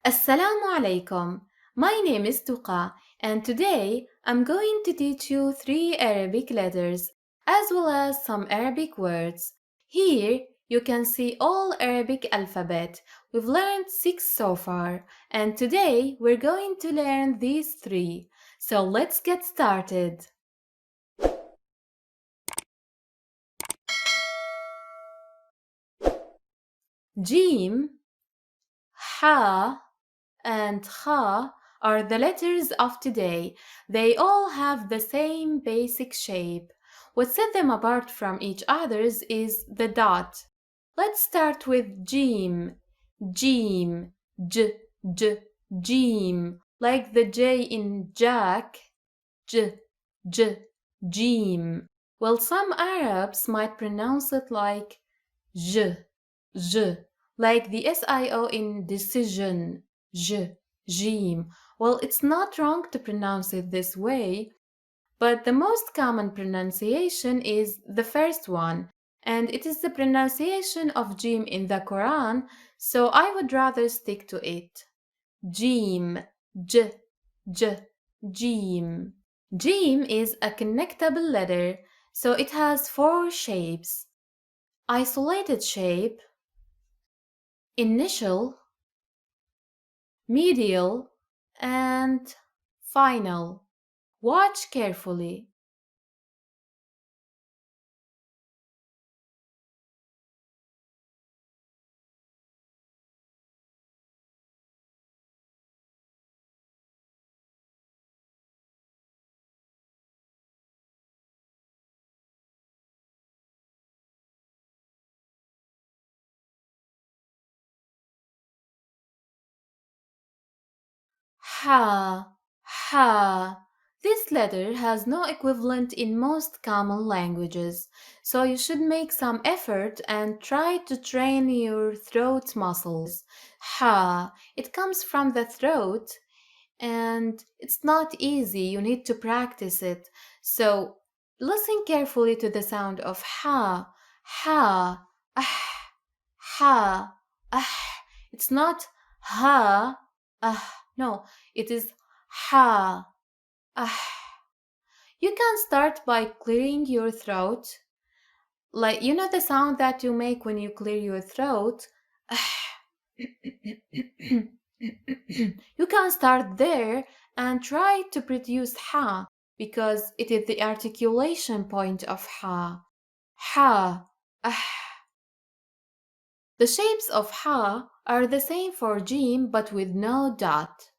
Assalamu alaikum. My name is Tuqa, and today I'm going to teach you three Arabic letters as well as some Arabic words. Here you can see all Arabic alphabet. We've learned six so far, and today we're going to learn these three. So let's get started. Jim, Ha, and Kha are the letters of today. They all have the same basic shape. What set them apart from each others is the dot. Let's start with Jim. Jim. J, J, Jim. Like the J in Jack. J, J, Jim. Well, some Arabs might pronounce it like J, J, like the SIO in decision. J, Jim. Well, it's not wrong to pronounce it this way, but the most common pronunciation is the first one, and it is the pronunciation of Jim in the Quran, so I would rather stick to it. Jim, J, J, Jim. Jim is a connectable letter, so it has four shapes. Isolated shape, initial, medial, and final. Watch carefully. Ha, ha. This letter has no equivalent in most common languages, so you should make some effort and try to train your throat muscles. Ha. It comes from the throat and it's not easy. You need to practice it. So listen carefully to the sound of ha, ha, ah, ha, ah. It's not ha, ah. No, it is ha, ah. You can start by clearing your throat. Like, you know the sound that you make when you clear your throat? You can start there and try to produce ha because it is the articulation point of ha. Ha, ah. The shapes of ha are the same for jim but with no dot.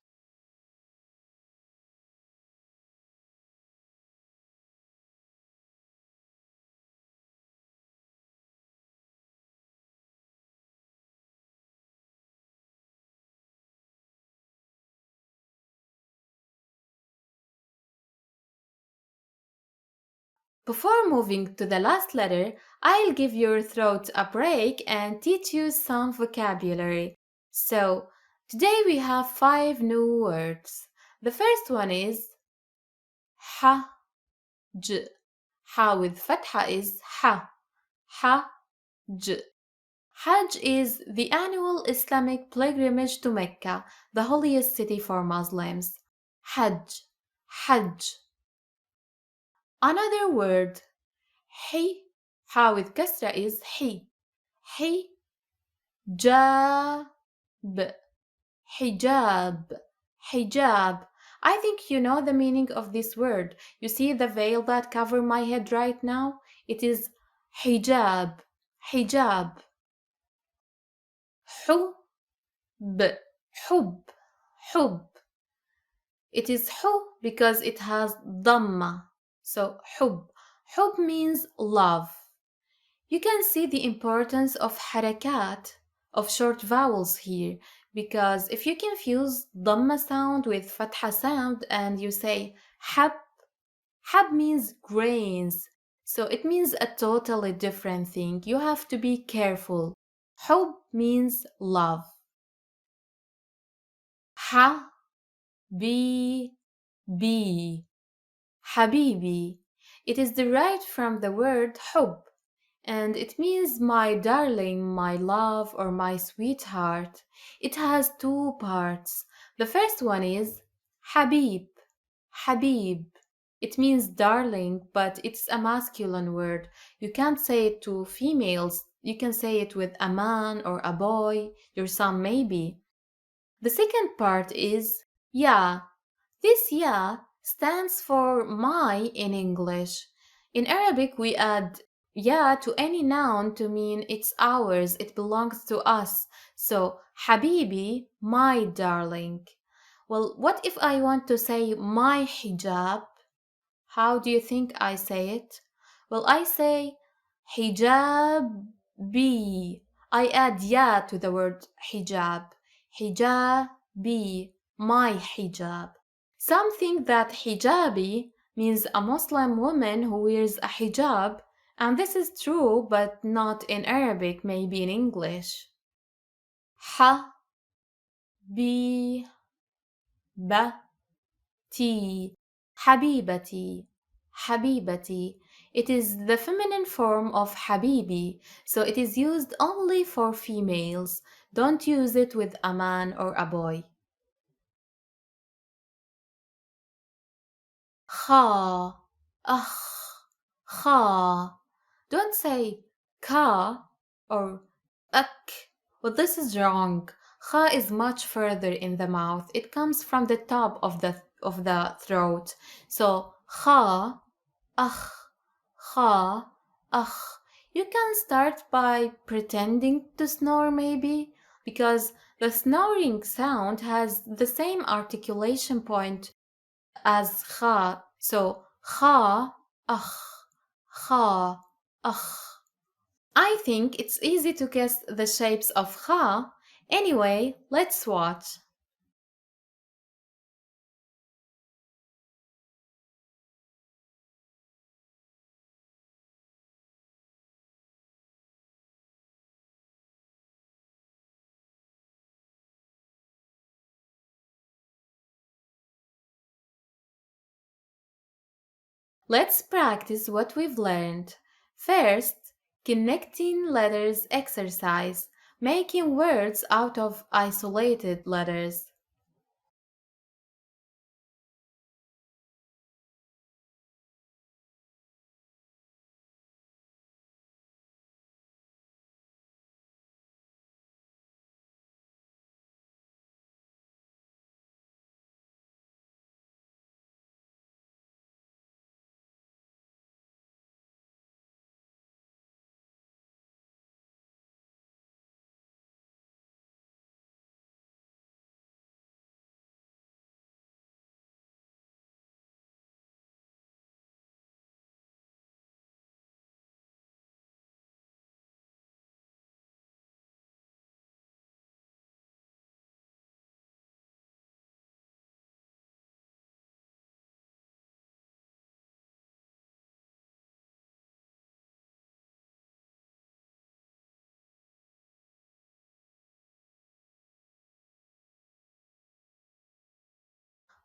Before moving to the last letter, I'll give your throat a break and teach you some vocabulary. So, today we have five new words. The first one is ha, j. Ha with fatha is ha, ha, j. Hajj is the annual Islamic pilgrimage to Mecca, the holiest city for Muslims. Hajj, Hajj. Another word, hi. Ha with kasra is hi, hi, jab, hijab, hijab. I think you know the meaning of this word. You see the veil that cover my head right now? It is hijab, hijab. حب حب حب. It is حب because it has dhamma. So حب. حب means love. You can see the importance of harakat, of short vowels here, because if you confuse dhamma sound with fatha sound and you say hab, hab means grains. So it means a totally different thing. You have to be careful. Hub means love. Ha, bi, bi. Habibi. It is derived from the word hub. and it means my darling, my love, or my sweetheart. It has two parts. The first one is Habib. Habib. It means darling, but it's a masculine word. You can't say it to females. You can say it with a man or a boy, your son maybe. The second part is Ya. This ya stands for my in English. In Arabic, we add ya to any noun to mean it's ours, it belongs to us. So, Habibi, my darling. Well, what if I want to say my hijab? How do you think I say it? Well, I say hijabi. I add ya to the word hijab. Hijabi, my hijab. Some think that hijabi means a Muslim woman who wears a hijab, and this is true, but not in Arabic, maybe in English. Ha, bi, ba, ti, habibati, habibati. It is the feminine form of habibi, so it is used only for females. Don't use it with a man or a boy. Kha, akh, kha. Don't say ka or ak. Well, this is wrong. Kha is much further in the mouth. It comes from the top of the throat. So kha, akh, kha, akh. You can start by pretending to snore maybe, because the snoring sound has the same articulation point as kha. So kha, akh, kha, akh. I think it's easy to guess the shapes of kha. Anyway, let's watch. Let's practice what we've learned. First, connecting letters exercise, making words out of isolated letters.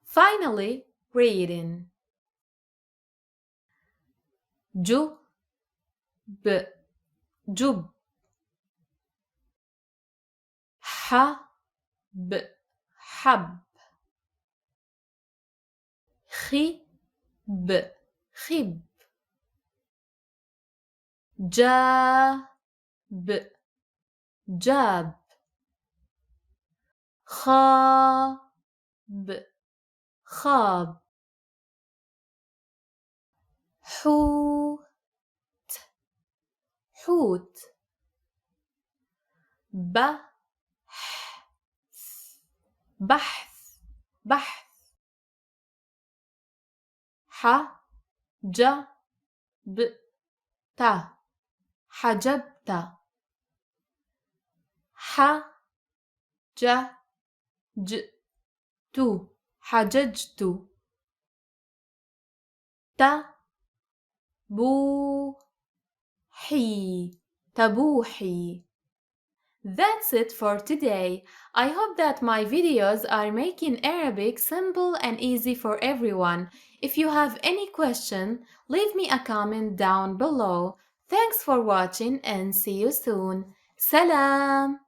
Finally, reading. Ju, b, jub. Ha, b, hab. Khi, b, khib. Ja, b, jab. Kha, b, khab. حوت حوت بحث بحث بحث حجبت حجبت حججت حججت تبوحي تبوحي. That's it for today. I hope that my videos are making Arabic simple and easy for everyone. If you have any question, leave me a comment down below. Thanks for watching and see you soon. Salam.